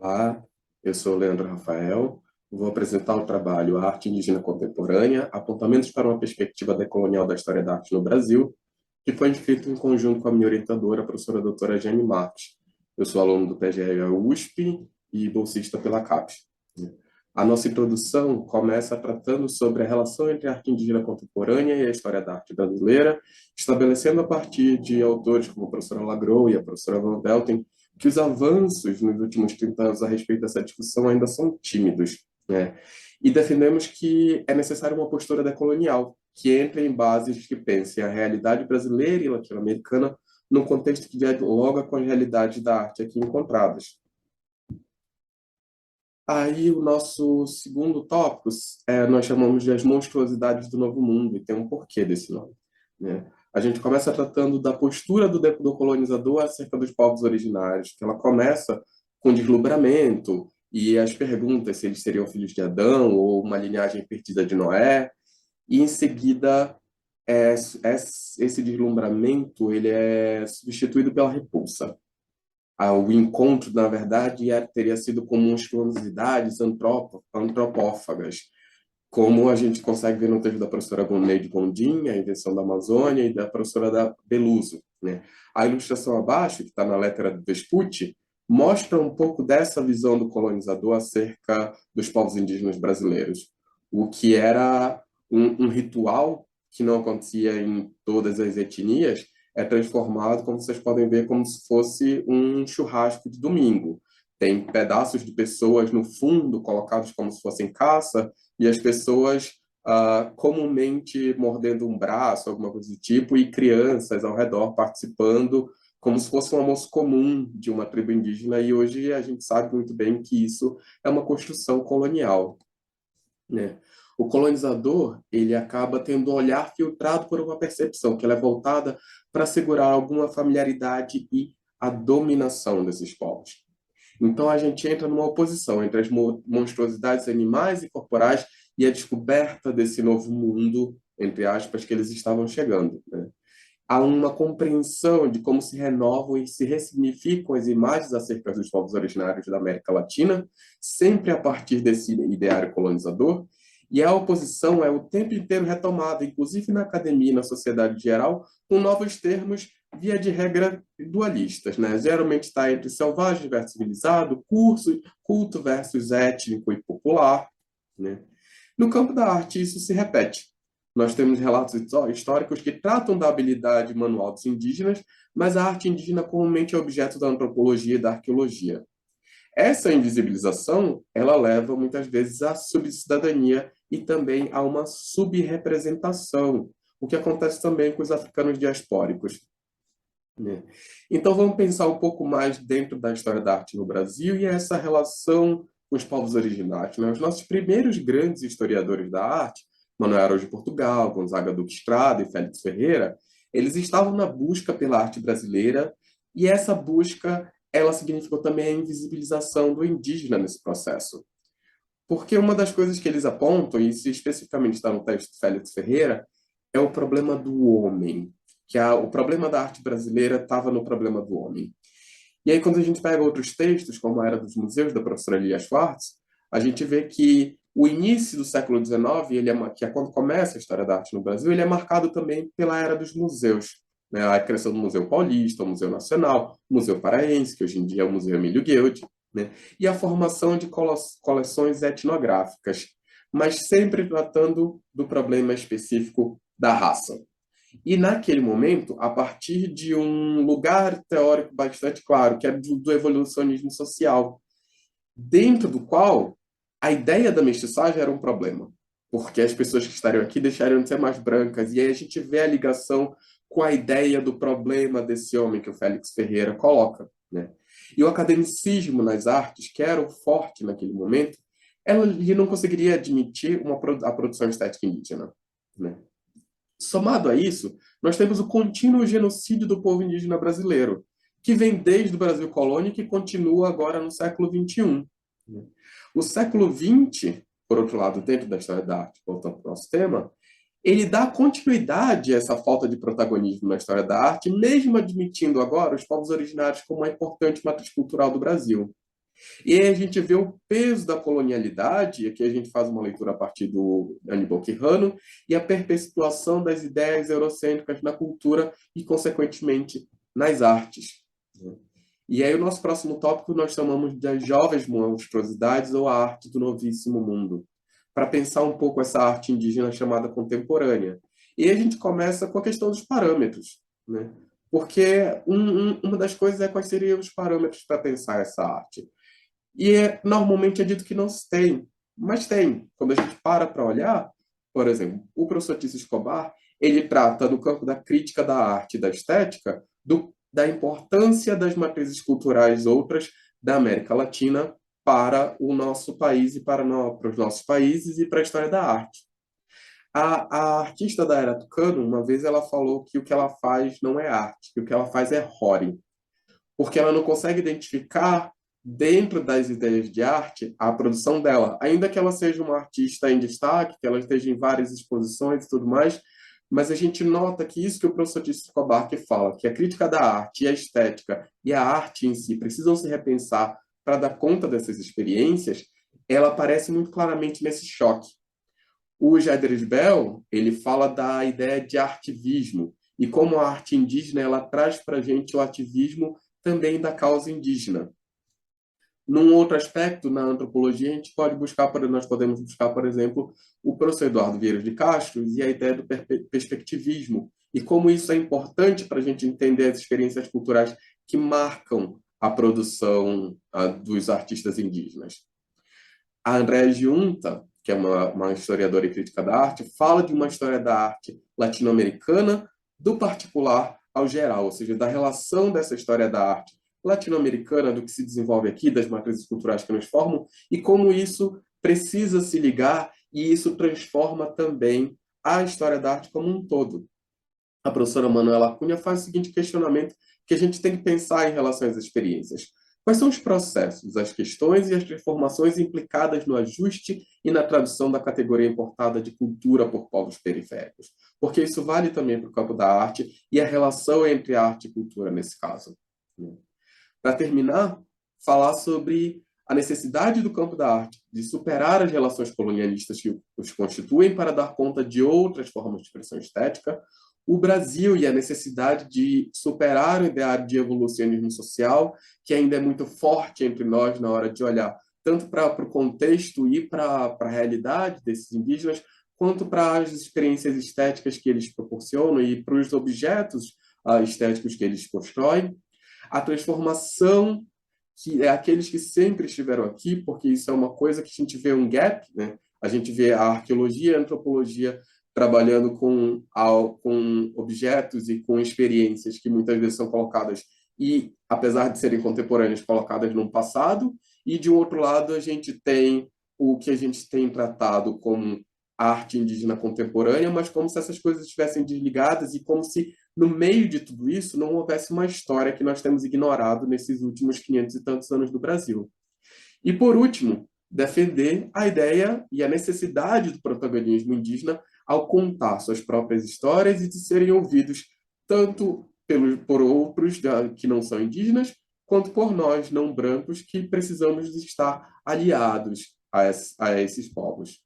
Olá, eu sou o Leandro Rafael. Vou apresentar o trabalho A Arte Indígena Contemporânea, Apontamentos para uma Perspectiva Decolonial da História da Arte no Brasil, que foi escrito em conjunto com a minha orientadora, a professora doutora Jane Marques. Eu sou aluno do PGE USP e bolsista pela CAPES. A nossa introdução começa tratando sobre a relação entre a arte indígena contemporânea e a história da arte brasileira, estabelecendo a partir de autores como a professora Lagrou e a professora Van Velten, que os avanços nos últimos 30 anos a respeito dessa discussão ainda são tímidos, né? E defendemos que é necessária uma postura decolonial, que entre em bases que pensem a realidade brasileira e latino-americana num contexto que dialoga com as realidades da arte aqui encontradas. Aí o nosso segundo tópico nós chamamos de as monstruosidades do Novo Mundo, e tem um porquê desse nome, né? A gente começa tratando da postura do colonizador acerca dos povos originários, que ela começa com deslumbramento e as perguntas se eles seriam filhos de Adão ou uma linhagem perdida de Noé, e em seguida esse deslumbramento ele é substituído pela repulsa. O encontro, na verdade, teria sido com monstruosidades antropófagas, como a gente consegue ver no texto da professora Goneide Gondim, A Invenção da Amazônia, e da professora da Beluso, né? A ilustração abaixo, que está na letra do Vespucci, mostra um pouco dessa visão do colonizador acerca dos povos indígenas brasileiros. O que era um ritual que não acontecia em todas as etnias, é transformado, como vocês podem ver, como se fosse um churrasco de domingo. Tem pedaços de pessoas no fundo, colocados como se fossem caça, e as pessoas comumente mordendo um braço, alguma coisa do tipo, e crianças ao redor participando, como se fosse um almoço comum de uma tribo indígena, e hoje a gente sabe muito bem que isso é uma construção colonial, né? O colonizador, ele acaba tendo um olhar filtrado por uma percepção que ela é voltada para assegurar alguma familiaridade e a dominação desses povos. Então a gente entra numa oposição entre as monstruosidades animais e corporais e a descoberta desse novo mundo, entre aspas, que eles estavam chegando, né? Há uma compreensão de como se renovam e se ressignificam as imagens acerca dos povos originários da América Latina, sempre a partir desse ideário colonizador, e a oposição é o tempo inteiro retomada, inclusive na academia e na sociedade geral, com novos termos, via de regra, dualistas, né? Geralmente está entre selvagem versus civilizado, culto versus étnico e popular, né? No campo da arte, isso se repete. Nós temos relatos históricos que tratam da habilidade manual dos indígenas, mas a arte indígena comumente é objeto da antropologia e da arqueologia. Essa invisibilização, ela leva muitas vezes à subcidadania e também a uma subrepresentação, o que acontece também com os africanos diaspóricos, né? Então vamos pensar um pouco mais dentro da história da arte no Brasil e essa relação com os povos originários, né? Os nossos primeiros grandes historiadores da arte, Manuel Araújo de Portugal, Gonzaga Duque Estrada e Félix Ferreira, eles estavam na busca pela arte brasileira, e essa busca ela significou também a invisibilização do indígena nesse processo. Porque uma das coisas que eles apontam, e isso especificamente está no texto de Félix Ferreira, é o problema do homem, que o problema da arte brasileira estava no problema do homem. E aí, quando a gente pega outros textos, como a Era dos Museus, da professora Lia Schwartz, a gente vê que o início do século XIX, que é quando começa a história da arte no Brasil, ele é marcado também pela Era dos Museus, né? A criação do Museu Paulista, o Museu Nacional, o Museu Paraense, que hoje em dia é o Museu Emílio Guild, né? E a formação de coleções etnográficas, mas sempre tratando do problema específico da raça. E naquele momento, a partir de um lugar teórico bastante claro, que é do evolucionismo social, dentro do qual a ideia da mestiçagem era um problema, porque as pessoas que estariam aqui deixariam de ser mais brancas, e aí a gente vê a ligação com a ideia do problema desse homem que o Félix Ferreira coloca, né? E o academicismo nas artes, que era o forte naquele momento, ele não conseguiria admitir a produção estética indígena, né? Somado a isso, nós temos o contínuo genocídio do povo indígena brasileiro, que vem desde o Brasil colônia e que continua agora no século XXI. O século XX, por outro lado, dentro da história da arte, voltando para o nosso tema, ele dá continuidade a essa falta de protagonismo na história da arte, mesmo admitindo agora os povos originários como uma importante matriz cultural do Brasil. E aí a gente vê o peso da colonialidade, e aqui a gente faz uma leitura a partir do Aníbal Quijano, e a perpetuação das ideias eurocêntricas na cultura e, consequentemente, nas artes. E aí o nosso próximo tópico nós chamamos de as jovens monstruosidades ou a arte do novíssimo mundo, para pensar um pouco essa arte indígena chamada contemporânea. E aí a gente começa com a questão dos parâmetros, né? Porque uma das coisas é quais seriam os parâmetros para pensar essa arte. E normalmente é dito que não se tem, mas tem. Quando a gente para olhar, por exemplo, o professor Tício Escobar, ele trata no campo da crítica da arte e da estética da importância das matrizes culturais outras da América Latina para o nosso país e para os nossos países e para a história da arte. A artista da Era Tucano, uma vez ela falou que o que ela faz não é arte, que o que ela faz é horror, porque ela não consegue identificar dentro das ideias de arte a produção dela, ainda que ela seja uma artista em destaque, que ela esteja em várias exposições e tudo mais, mas a gente nota que isso que o professor Tício Escobar que fala, que a crítica da arte e a estética e a arte em si precisam se repensar para dar conta dessas experiências, ela aparece muito claramente nesse choque. O Jader Bell, ele fala da ideia de artivismo e como a arte indígena ela traz para a gente o ativismo também da causa indígena. Num outro aspecto, na antropologia, a gente pode buscar, nós podemos buscar, por exemplo, o professor Eduardo Vieira de Castro e a ideia do perspectivismo e como isso é importante para a gente entender as experiências culturais que marcam a produção dos artistas indígenas. A Andréa Giunta, que é uma historiadora e crítica da arte, fala de uma história da arte latino-americana do particular ao geral, ou seja, da relação dessa história da arte latino-americana, do que se desenvolve aqui, das matrizes culturais que nos formam, e como isso precisa se ligar e isso transforma também a história da arte como um todo. A professora Manuela Cunha faz o seguinte questionamento que a gente tem que pensar em relação às experiências. Quais são os processos, as questões e as transformações implicadas no ajuste e na tradução da categoria importada de cultura por povos periféricos? Porque isso vale também para o campo da arte e a relação entre arte e cultura nesse caso. Para terminar, falar sobre a necessidade do campo da arte de superar as relações colonialistas que os constituem para dar conta de outras formas de expressão estética, o Brasil e a necessidade de superar o ideário de evolucionismo social, que ainda é muito forte entre nós na hora de olhar tanto para o contexto e para a realidade desses indígenas, quanto para as experiências estéticas que eles proporcionam e para os objetos estéticos que eles constroem. A transformação que é aqueles que sempre estiveram aqui, porque isso é uma coisa que a gente vê um gap, né? A gente vê a arqueologia e a antropologia trabalhando com objetos e com experiências que muitas vezes são colocadas e, apesar de serem contemporâneas, colocadas no passado, e de um outro lado a gente tem o que a gente tem tratado como arte indígena contemporânea, mas como se essas coisas estivessem desligadas e como se no meio de tudo isso não houvesse uma história que nós temos ignorado nesses últimos 500 e tantos anos do Brasil. E por último, defender a ideia e a necessidade do protagonismo indígena ao contar suas próprias histórias e de serem ouvidos tanto por outros que não são indígenas, quanto por nós, não brancos, que precisamos estar aliados a esses povos.